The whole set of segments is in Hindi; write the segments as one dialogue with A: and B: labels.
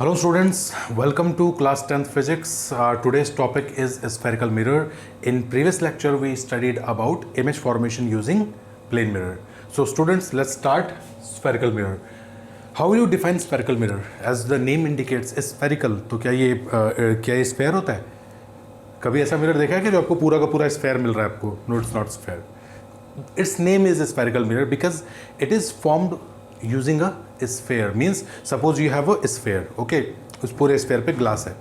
A: Hello students, welcome to class 10th physics. Today's topic is spherical mirror. In previous lecture we studied about image formation using plane mirror. So students, let's start spherical mirror. How will you define spherical mirror? As the name indicates, spherical. तो क्या ये स्फेयर होता है? कभी ऐसा मिरर देखा है कि जो आपको पूरा का पूरा स्फेयर मिल रहा है आपको? No, it's not sphere. Its name is a spherical mirror because it is formed using a sphere. Means suppose you have a sphere, okay? उस पूरे स्फेयर पे ग्लास है.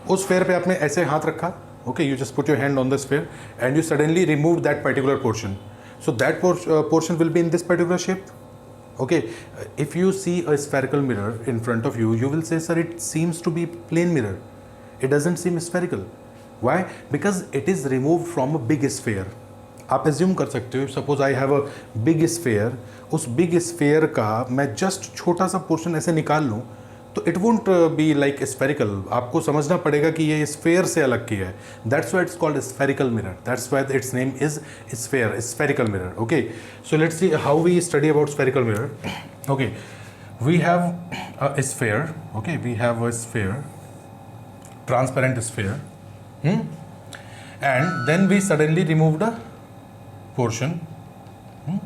A: उस स्फेयर पे आपने ऐसे हाथ रखा, okay? You just put your hand on the sphere and you suddenly remove that particular portion. So that portion will be in this particular shape. Okay, if you see a spherical mirror in front of you, you will say, sir, it seems to be plane mirror. It doesn't seem spherical. Why? Because it is removed from a big sphere. आप एज्यूम कर सकते हो, suppose I have a big sphere, उस बिग स्फेयर का मैं जस्ट छोटा सा पोर्शन ऐसे निकाल लूँ तो it won't be like spherical. आपको समझना पड़ेगा कि ये स्फेयर से अलग किया है. That's why it's called spherical mirror. That's why its name is sphere, spherical mirror. Okay, so let's see how we study about spherical mirror. Okay, we have a sphere. Okay, we have a sphere, transparent sphere, and then we suddenly removed a portion.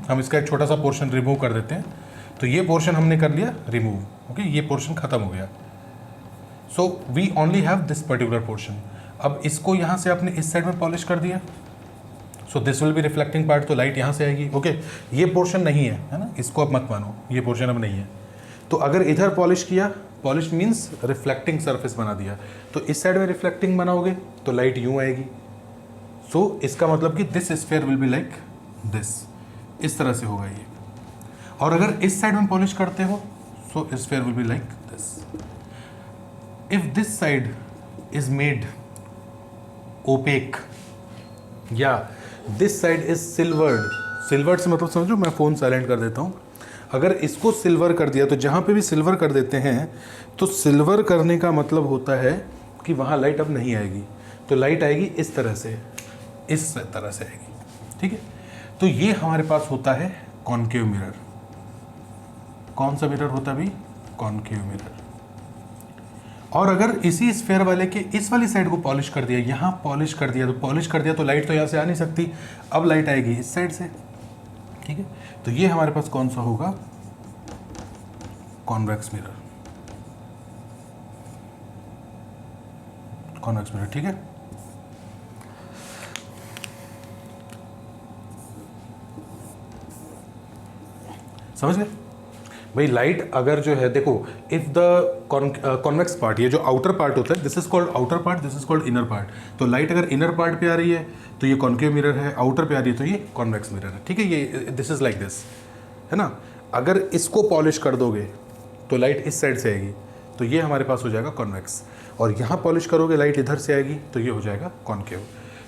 A: हम इसका एक छोटा सा पोर्शन रिमूव कर देते हैं. तो ये पोर्शन हमने कर लिया रिमूव. ओके, ये पोर्शन खत्म हो गया. So we only have this particular portion. अब इसको यहाँ से आपने इस साइड में पॉलिश कर दिया. So this will be reflecting part. तो लाइट यहाँ से आएगी. ओके, ये पोर्शन नहीं है ना, इसको अब मत मानो, ये पोर्शन अब नहीं है. तो अगर इधर पॉलिश किया, पॉलिश मीन्स रिफ्लेक्टिंग सरफेस बना दिया, तो इस साइड में रिफ्लेक्टिंग बनाओगे तो लाइट यूँ आएगी. सो इसका मतलब कि this sphere will be like this, इस तरह से होगा ये. और अगर इस साइड में पॉलिश करते हो so sphere will be like this. If this side is made opaque या this side is silvered. Silvered से मतलब समझो, मैं फ़ोन साइलेंट कर देता हूँ. अगर इसको सिल्वर कर दिया तो जहाँ पे भी सिल्वर कर देते हैं तो सिल्वर करने का मतलब होता है कि वहाँ लाइट अब नहीं आएगी. तो लाइट आएगी इस तरह से, इस तरह से आएगी. ठीक है, तो ये हमारे पास होता है कॉनकेव मिरर. कौन सा मिरर होता है भी? Concave mirror. और अगर इसी स्फेयर वाले के इस वाली साइड को पॉलिश कर दिया, यहाँ पॉलिश कर दिया, तो लाइट तो यहाँ से आ नहीं सकती. अब लाइट आएगी इस साइड से. ठीक है, तो ये हमारे पास कौन सा होगा? Convex mirror. Convex mirror. ठीक है, समझ गए भाई. लाइट अगर जो है, देखो, इफ द कॉन्वेक्स पार्ट, ये जो आउटर पार्ट होता है, this is called outer part, this is called inner part. तो लाइट अगर इनर पार्ट पे आ रही है तो ये कॉनकेव मिरर है, आउटर पे आ रही है तो ये कॉन्वेक्स मिरर है. ठीक है, ये दिस इज लाइक दिस, है ना. अगर इसको पॉलिश कर दोगे तो लाइट इस साइड से आएगी, तो ये हमारे पास हो जाएगा कॉन्वेक्स. और यहाँ पॉलिश करोगे, लाइट इधर से आएगी, तो ये हो जाएगा concave.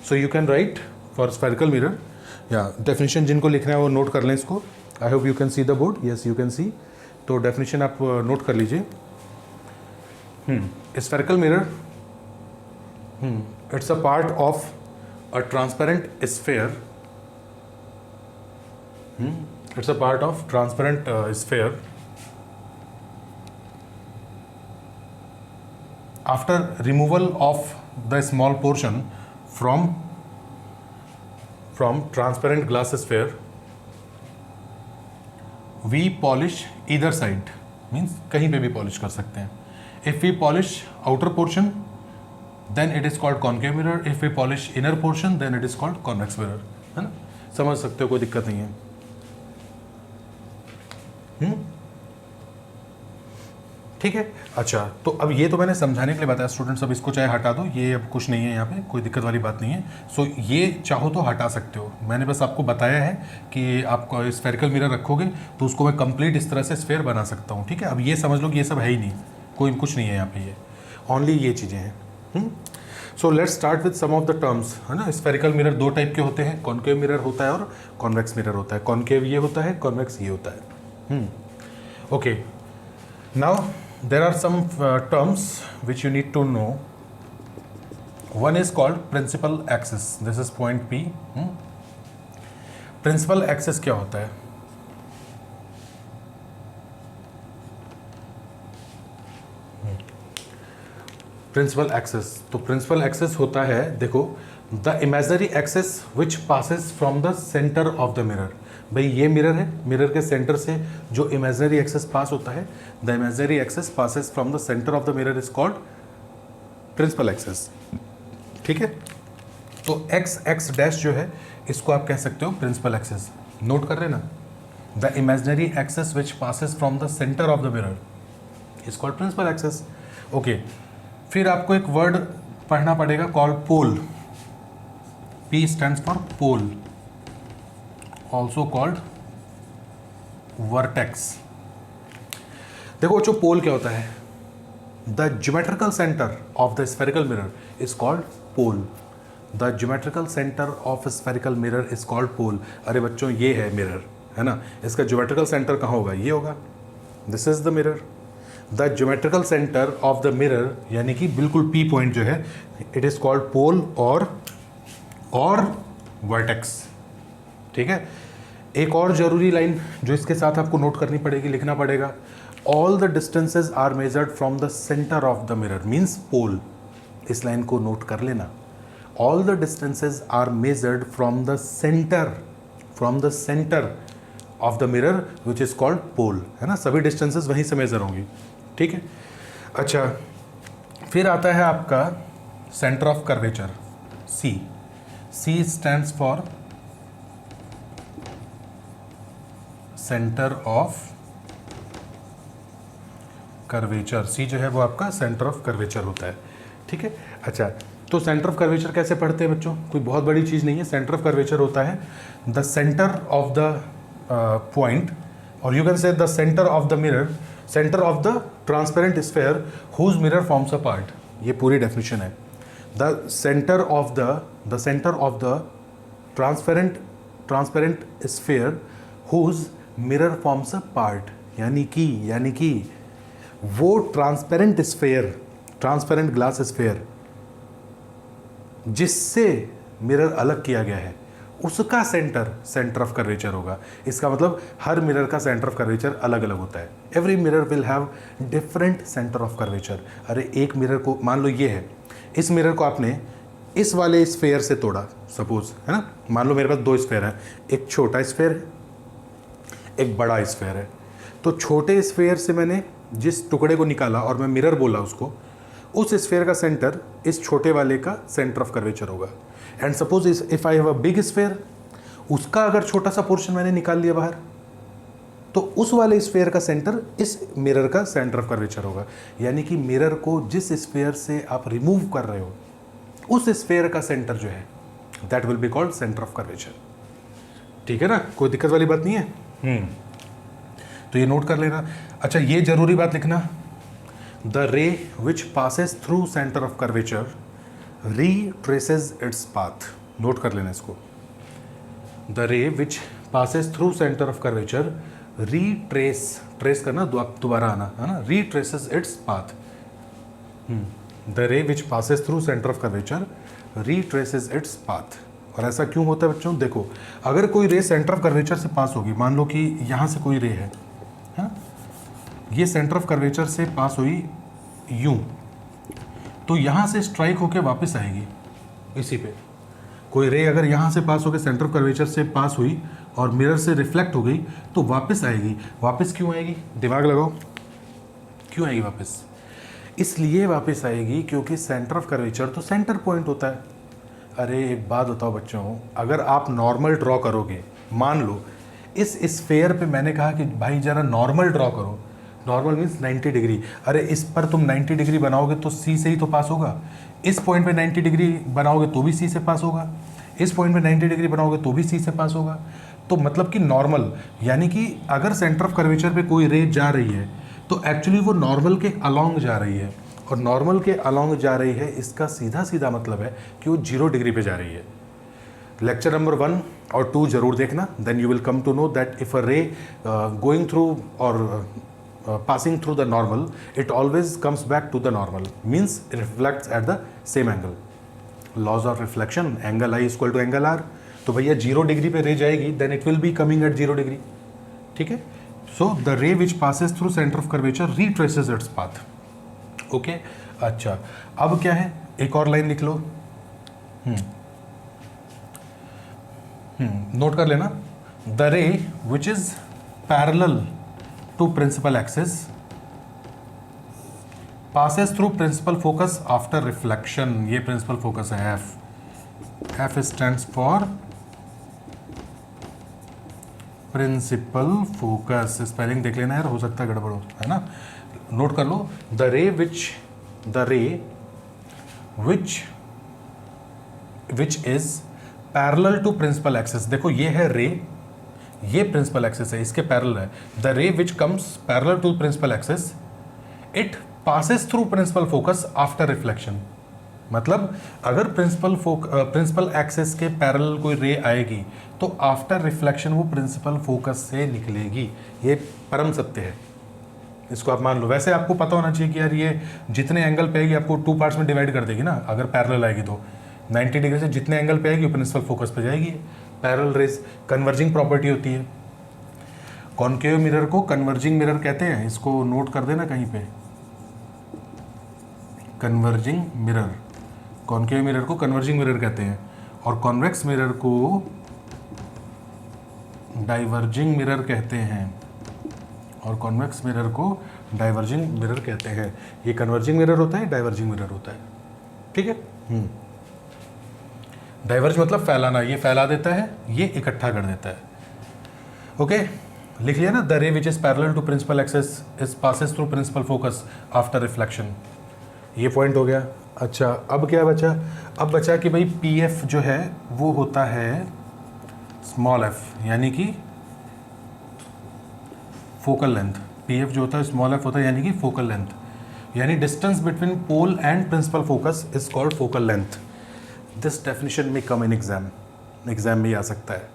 A: So you can write for spherical mirror, या डेफिनेशन जिनको लिखना है वो नोट कर लें इसको. I hope you can see the board. Yes, you can see. तो डेफिनेशन आप नोट कर लीजिए. Spherical mirror, it's a part of a transparent sphere. It's a part of transparent sphere. After removal of the small portion from transparent glass sphere, we polish either side. Means कहीं पे भी पॉलिश कर सकते हैं. If we polish outer portion then it is called concave mirror. If we polish inner portion then it is called convex mirror. है ना, समझ सकते हो, कोई दिक्कत नहीं है. ठीक है. अच्छा, तो अब ये तो मैंने समझाने के लिए बताया स्टूडेंट्स. अब इसको चाहे हटा दो, ये अब कुछ नहीं है, यहाँ पे कोई दिक्कत वाली बात नहीं है. सो ये चाहो तो हटा सकते हो. मैंने बस आपको बताया है कि आप स्फेरिकल मिरर रखोगे तो उसको मैं कंप्लीट इस तरह से स्फेयर बना सकता हूँ. ठीक है, अब ये समझ लो कि ये सब है ही नहीं, कोई कुछ नहीं है यहाँ पे, ये ओनली ये चीज़ें हैं. So let's start with some of the terms. है ना, स्फेरिकल मिरर दो टाइप के होते हैं, कॉनकेव मिरर होता है और कॉन्वेक्स मिरर होता है. कॉनकेव ये होता है, कॉन्वेक्स ये होता है. Okay, now there are some terms which you need to know. One is called principal axis. This is point P. Principal axis क्या होता है? प्रिंसिपल एक्सेस, तो प्रिंसिपल एक्सेस होता है, देखो, the imaginary axis which passes from the centre of the mirror. भाई ये मिरर है, मिरर के सेंटर से जो इमेजनरी एक्सेस पास होता है, the imaginary axis passes from the centre of the mirror is called principal axis. ठीक है, तो एक्स एक्स डैश जो है इसको आप कह सकते हो प्रिंसिपल एक्सेस। नोट कर लेना, the imaginary axis which passes from the centre of the mirror is called principal axis. Okay, फिर आपको एक वर्ड पढ़ना पड़ेगा called pole. P stands for pole, also called vertex। देखो बच्चों, पोल क्या होता है? The geometrical centre of the spherical mirror is called pole. The geometrical centre of spherical mirror is called pole. अरे बच्चों, ये है मिरर, है ना, इसका ज्योमेट्रिकल सेंटर कहाँ होगा? ये होगा, this is the mirror. The geometrical centre of the mirror यानी कि बिल्कुल P पॉइंट जो है, इट इज कॉल्ड पोल और वर्टेक्स। ठीक है, एक और जरूरी लाइन जो इसके साथ आपको नोट करनी पड़ेगी, लिखना पड़ेगा, all the distances are measured from the centre of the mirror, means pole. इस लाइन को नोट कर लेना, all the distances are measured from the centre of the mirror which is called pole, है ना, सभी डिस्टेंसेज वहीं से मेजर होंगी। ठीक है, अच्छा, फिर आता है आपका centre of curvature, C. C stands for centre of curvature. C जो है वो आपका सेंटर ऑफ कर्वेचर होता है। ठीक है, अच्छा, तो सेंटर ऑफ कर्वेचर कैसे पढ़ते हैं बच्चों? कोई बहुत बड़ी चीज़ नहीं है। सेंटर ऑफ कर्वेचर होता है the centre of the point, और you can say the centre of the mirror, centre of the transparent sphere whose mirror forms a part. ये पूरी डेफिनेशन है। The center of the transparent sphere whose mirror forms a part, यानी कि वो transparent sphere, transparent glass sphere जिससे मिरर अलग किया गया है, उसका सेंटर ऑफ कर्वेचर होगा। इसका मतलब हर मिरर का सेंटर ऑफ कर्वेचर अलग अलग होता है। Every mirror will have different centre of curvature. अरे एक मिरर को मान लो ये है, इस मिरर को आपने इस वाले स्फेयर से तोड़ा, सपोज, है ना, मान लो मेरे पास दो स्फेयर है, एक छोटा स्फेयर है, एक बड़ा स्फेयर है। तो छोटे स्फेयर से मैंने जिस टुकड़े को निकाला और मैं मिरर बोला उसको, उस स्फेयर का सेंटर इस छोटे वाले का सेंटर ऑफ कर्वेचर होगा। And suppose if I have a big sphere, उसका अगर छोटा सा पोर्शन मैंने निकाल लिया बाहर, तो उस वाले स्फेयर का सेंटर इस मिरर का सेंटर ऑफ कर्वेचर होगा। यानी कि मिरर को जिस स्फेयर से आप रिमूव कर रहे हो, उस स्फेयर का सेंटर जो है, that will be called centre of curvature. ठीक है ना, कोई दिक्कत वाली बात नहीं है। तो ये नोट कर लेना। अच्छा, ये जरूरी बात लिखना, the ray which passes through centre of curvature retraces its path। Note कर लेना इसको, the ray which passes through centre of curvature trace करना, दोबारा आना, है ना, retraces its path। The ray which passes through centre of curvature retraces its path। और ऐसा क्यों होता है बच्चों? देखो, अगर कोई रे सेंटर ऑफ कर्वेचर से पास होगी, मान लो कि यहाँ से कोई रे है, ये सेंटर ऑफ कर्वेचर से पास हुई यूं, तो यहाँ से स्ट्राइक होके वापस आएगी इसी पे। कोई रे अगर यहाँ से पास होकर सेंटर ऑफ कर्वेचर से पास हुई और मिरर से रिफ्लेक्ट हो गई तो वापस आएगी। वापस क्यों आएगी? दिमाग लगाओ, क्यों आएगी वापस? इसलिए वापस आएगी क्योंकि सेंटर ऑफ कर्वेचर तो सेंटर पॉइंट होता है। अरे एक बात बताओ बच्चों, अगर आप नॉर्मल ड्रॉ करोगे, मान लो इस स्फेयर पे मैंने कहा कि भाई ज़रा नॉर्मल ड्रॉ करो, नॉर्मल मीन्स 90 डिग्री। अरे इस पर तुम 90 डिग्री बनाओगे तो सी से ही तो पास होगा। इस पॉइंट पे 90 डिग्री बनाओगे तो भी सी से पास होगा। इस पॉइंट पे 90 डिग्री बनाओगे तो भी सी से पास होगा। तो मतलब कि नॉर्मल, यानी कि अगर सेंटर ऑफ कर्वेचर पे कोई रे जा रही है तो एक्चुअली वो नॉर्मल के अलॉन्ग जा रही है, और नॉर्मल के अलॉन्ग जा रही है, इसका सीधा सीधा मतलब है कि वो 0 डिग्री पे जा रही है। लेक्चर नंबर 1 और 2 जरूर देखना, then you will come to know that if a ray going through और passing through the normal, it always comes back to the normal, means it reflects at the same angle. Laws of reflection, angle I is equal to angle R। तो भैया 0 डिग्री पे रे जाएगी, then it will be coming at 0 degree. ठीक है, so the ray which passes through center of curvature retraces its path। Okay, अच्छा, अब क्या है, एक और लाइन लिख लो। नोट कर लेना, the ray which is parallel to principal axis passes through principal focus after reflection। ये principal focus है F stands for principal focus। Spelling देख लेना यार, हो सकता है गड़बड़ हो, है ना। नोट कर लो, the ray which is parallel to principal axis। देखो ये है रे, ये प्रिंसिपल एक्सिस है, इसके पैरेलल है। The ray which comes parallel to principal axis it passes through principal focus after reflection. मतलब अगर प्रिंसिपल एक्सिस के पैरेलल कोई रे आएगी तो आफ्टर रिफ्लेक्शन वो प्रिंसिपल फोकस से निकलेगी। ये परम सत्य है, इसको आप मान लो। वैसे आपको पता होना चाहिए कि यार ये जितने एंगल पे आएगी आपको 2 पार्ट्स में डिवाइड कर देगी ना, अगर पैरेलल आएगी तो 90 डिग्री से जितने एंगल पे आएगी वो प्रिंसिपल फोकस पे जाएगी। पैरेलल रेज कन्वर्जिंग प्रॉपर्टी होती है। कॉनकेव मिरर को कन्वर्जिंग मिरर कहते हैं, इसको नोट कर देना कहीं पे, कन्वर्जिंग मिरर। कॉनकेव मिरर को कन्वर्जिंग मिरर कहते हैं और कॉन्वेक्स मिरर को डाइवर्जिंग मिरर कहते हैं, और कॉन्वेक्स मिरर को डाइवर्जिंग मिरर कहते हैं। ये कन्वर्जिंग मिरर होता है, डाइवर्जिंग मिरर होता है, ठीक है। डाइवर्ज मतलब फैलाना, ये फैला देता है, ये इकट्ठा कर देता है। ओके, लिख लिया ना, the ray which is parallel to principal axis is passes through principal focus after reflection. ये पॉइंट हो गया। अच्छा, अब क्या बचा, अब बचा कि भाई पी एफ जो है वो होता है स्मॉल एफ, यानी कि फोकल लेंथ। पी एफ जो होता है स्मॉल एफ होता है, यानी कि फोकल लेंथ, यानी distance between pole and principal focus is called focal length. This definition में कम इन एग्जाम में आ सकता है।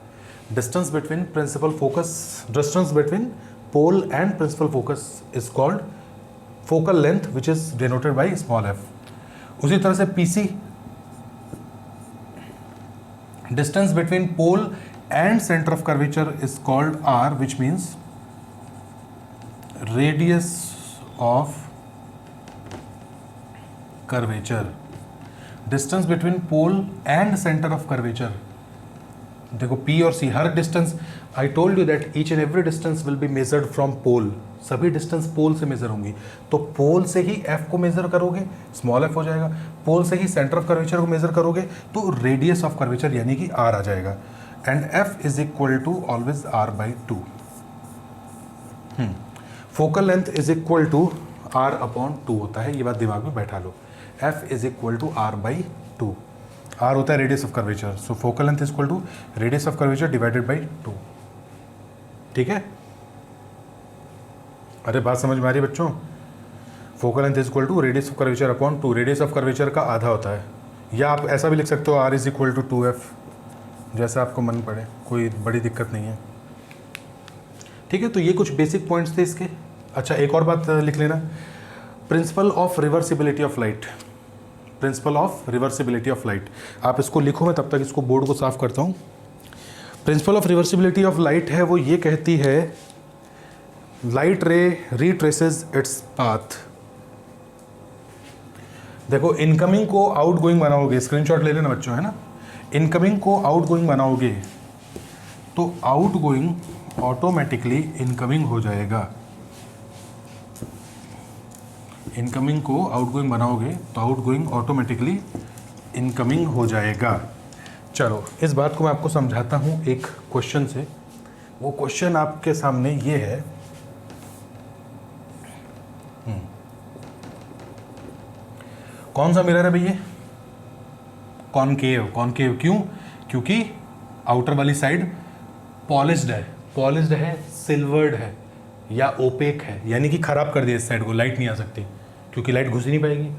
A: Distance between principal focus, distance between pole and principal focus is called focal length which is denoted by small f. उसी तरह से PC, distance between pole and centre of curvature is called R, which means radius of curvature. Distance between pole and centre of curvature, देखो P और C हर distance, I told you that each and every distance will be measured from pole. सभी डिस्टेंस पोल से मेजर होंगी, तो पोल से ही F को मेजर करोगे, स्मॉल f हो जाएगा। पोल से ही सेंटर ऑफ कर्वेचर को मेजर करोगे तो रेडियस ऑफ कर्वेचर यानी कि R आ जाएगा। And F is equal to always R/2। Focal length is equal to R/2 होता है, ये बात दिमाग में बैठा लो। F is equal to R/2। R होता है radius of curvature, so focal length is equal to radius of curvature divided by 2। ठीक है, अरे बात समझ में आ रही है बच्चों? Focal length is equal to radius of curvature upon 2। Radius of curvature का आधा होता है, या आप ऐसा भी लिख सकते हो R is equal to 2F, जैसा आपको मन पड़े, कोई बड़ी दिक्कत नहीं है। ठीक है, तो ये कुछ बेसिक पॉइंट्स थे इसके। अच्छा, एक और बात लिख लेना, principal of reversibility of light. Principal of reversibility of light, आप इसको लिखो, मैं तब तक इसको बोर्ड को साफ करता हूँ। Principal of reversibility of light है वो ये कहती है, लाइट रे रिट्रेसेस इट्स पाथ। देखो, इनकमिंग को आउटगोइंग बनाओगे, स्क्रीनशॉट ले लेना बच्चों, है ना। इनकमिंग को आउटगोइंग बनाओगे तो आउटगोइंग ऑटोमेटिकली इनकमिंग हो जाएगा। इनकमिंग को आउटगोइंग बनाओगे तो आउटगोइंग ऑटोमेटिकली इनकमिंग हो जाएगा। चलो, इस बात को मैं आपको समझाता हूँ एक क्वेश्चन से। वो क्वेश्चन आपके सामने ये है, कौन सा मिरर है भैया? कॉनकेव। कॉनकेव क्यों? क्योंकि आउटर वाली साइड पॉलिश्ड है, पॉलिश्ड है, सिल्वर्ड है या ओपेक है, यानी कि खराब कर दिया इस साइड को, लाइट नहीं आ सकती क्योंकि लाइट घुस ही नहीं पाएगी।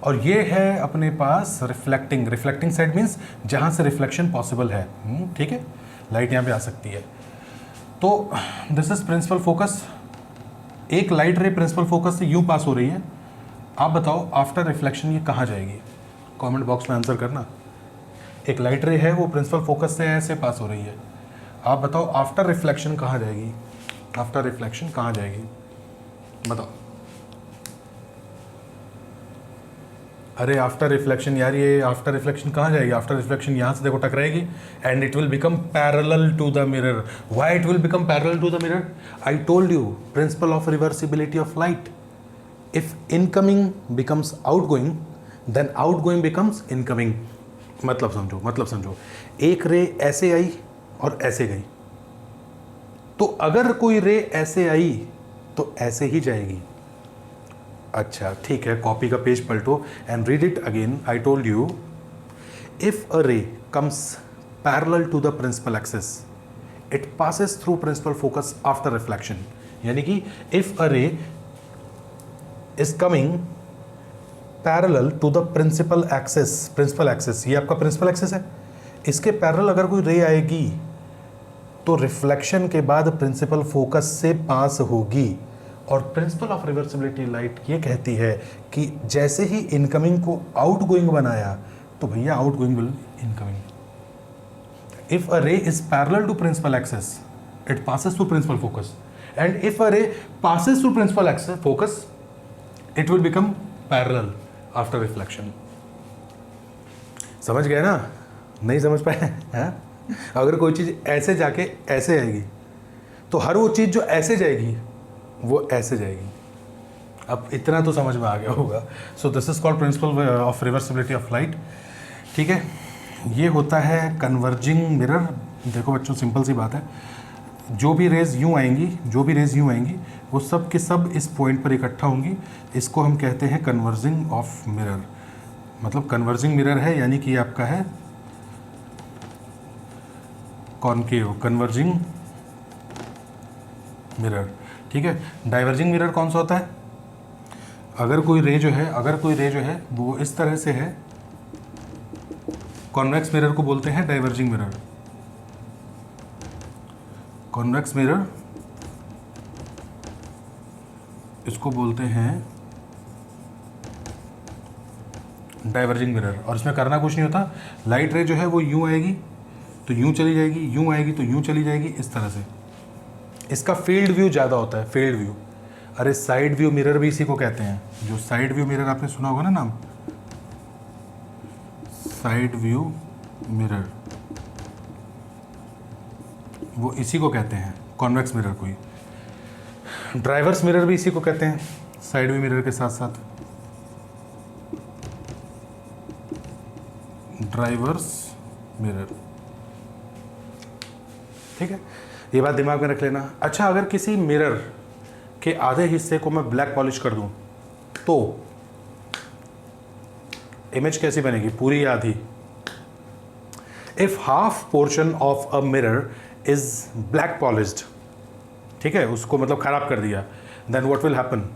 A: और ये है अपने पास रिफ्लेक्टिंग। रिफ्लेक्टिंग साइड मीन्स जहाँ से रिफ्लेक्शन पॉसिबल है, ठीक है, लाइट यहाँ पे आ सकती है। तो दिस इज प्रिंसिपल फोकस। एक लाइट रे प्रिंसिपल फोकस से यूँ पास हो रही है। आप बताओ आफ्टर रिफ्लेक्शन ये कहाँ जाएगी? कमेंट बॉक्स में आंसर करना। एक लाइट रे है वो प्रिंसिपल फोकस से ऐसे पास हो रही है, आप बताओ आफ्टर रिफ्लेक्शन कहाँ जाएगी? आफ्टर रिफ्लेक्शन कहाँ जाएगी बताओ? अरे आफ्टर रिफ्लेक्शन यार, ये आफ्टर रिफ्लेक्शन कहाँ जाएगी? आफ्टर रिफ्लेक्शन यहाँ से देखो टकराएगी and it will become parallel to the mirror. Why it will become parallel to the mirror? I told you, principle of reversibility of light. If incoming becomes outgoing then outgoing becomes incoming. मतलब समझो, एक रे ऐसे आई और ऐसे गई, तो अगर कोई रे ऐसे आई तो ऐसे ही जाएगी. अच्छा ठीक है, कॉपी का पेज पलटो and read it again. I told you, if a ray comes parallel to the principal axis it passes through principal focus after reflection. यानी कि if a ray is coming parallel to the principal axis, ये आपका प्रिंसिपल एक्सिस है, इसके पैरेलल अगर कोई रे आएगी तो रिफ्लेक्शन के बाद प्रिंसिपल फोकस से पास होगी. और प्रिंसिपल ऑफ रिवर्सिबिलिटी लाइट ये कहती है कि जैसे ही इनकमिंग को आउटगोइंग बनाया तो भैया outgoing will incoming. If a ray is parallel to principal axis it passes through principal focus, and if a ray passes through principal axis focus it will become parallel after reflection. समझ गए ना? नहीं समझ पाए? अगर कोई चीज़ ऐसे जाके ऐसे आएगी तो हर वो चीज़ जो ऐसे जाएगी वो ऐसे जाएगी. अब इतना तो समझ में आ गया होगा. So this is called principal of reversibility of light. ठीक है, ये होता है कन्वर्जिंग मिरर. देखो बच्चों, सिंपल सी बात है, जो भी रेज यूँ आएंगी वो सब के सब इस पॉइंट पर इकट्ठा होंगी. इसको हम कहते हैं कन्वर्जिंग ऑफ मिरर. मतलब कन्वर्जिंग मिरर है यानी कि आपका है कॉनकेव कन्वर्जिंग मिरर. ठीक है, डाइवर्जिंग मिरर कौन सा होता है? अगर कोई रे जो है वो इस तरह से है, कॉन्वेक्स मिरर को बोलते हैं डाइवर्जिंग मिरर. कॉन्वेक्स मिरर इसको बोलते हैं डाइवर्जिंग मिरर. और इसमें करना कुछ नहीं होता, लाइट रे जो है वो यूँ आएगी तो यूँ चली जाएगी, यूँ आएगी तो यूँ चली जाएगी, इस तरह से. इसका फील्ड व्यू ज़्यादा होता है, फील्ड व्यू. अरे साइड व्यू मिरर भी इसी को कहते हैं. जो साइड व्यू मिरर आपने सुना होगा ना नाम, साइड व्यू मिरर, वो इसी को कहते हैं, कॉन्वेक्स मिरर को ही. ड्राइवर्स मिरर भी इसी को कहते हैं, साइड व्यू मिरर के साथ साथ ड्राइवर्स मिरर. ठीक है, ये बात दिमाग में रख लेना. अच्छा, अगर किसी मिरर के आधे हिस्से को मैं ब्लैक पॉलिश कर दूं तो इमेज कैसी बनेगी, पूरी या आधी? If half portion of a mirror is black polished, ठीक है, उसको मतलब खराब कर दिया, then what will happen?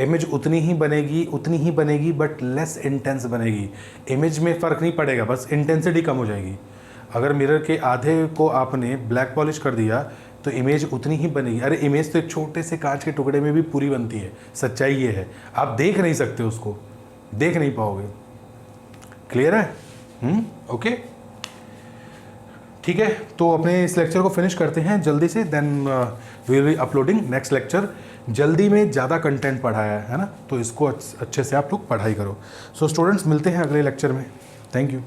A: Image उतनी ही बनेगी बट लेस इंटेंस बनेगी. इमेज में फ़र्क नहीं पड़ेगा, बस इंटेंसिटी कम हो जाएगी. अगर मिरर के आधे को आपने ब्लैक पॉलिश कर दिया तो इमेज उतनी ही बनेगी. अरे इमेज तो एक छोटे से कांच के टुकड़े में भी पूरी बनती है. सच्चाई ये है, आप देख नहीं सकते उसको, देख नहीं पाओगे. क्लियर है? ओके, ठीक है. तो अपने इस लेक्चर को फिनिश करते हैं जल्दी से, then we will be uploading next lecture. जल्दी में ज़्यादा कंटेंट पढ़ाया है ना, तो इसको अच्छे से आप लोग पढ़ाई करो. सो स्टूडेंट्स, मिलते हैं अगले लेक्चर में. Thank you.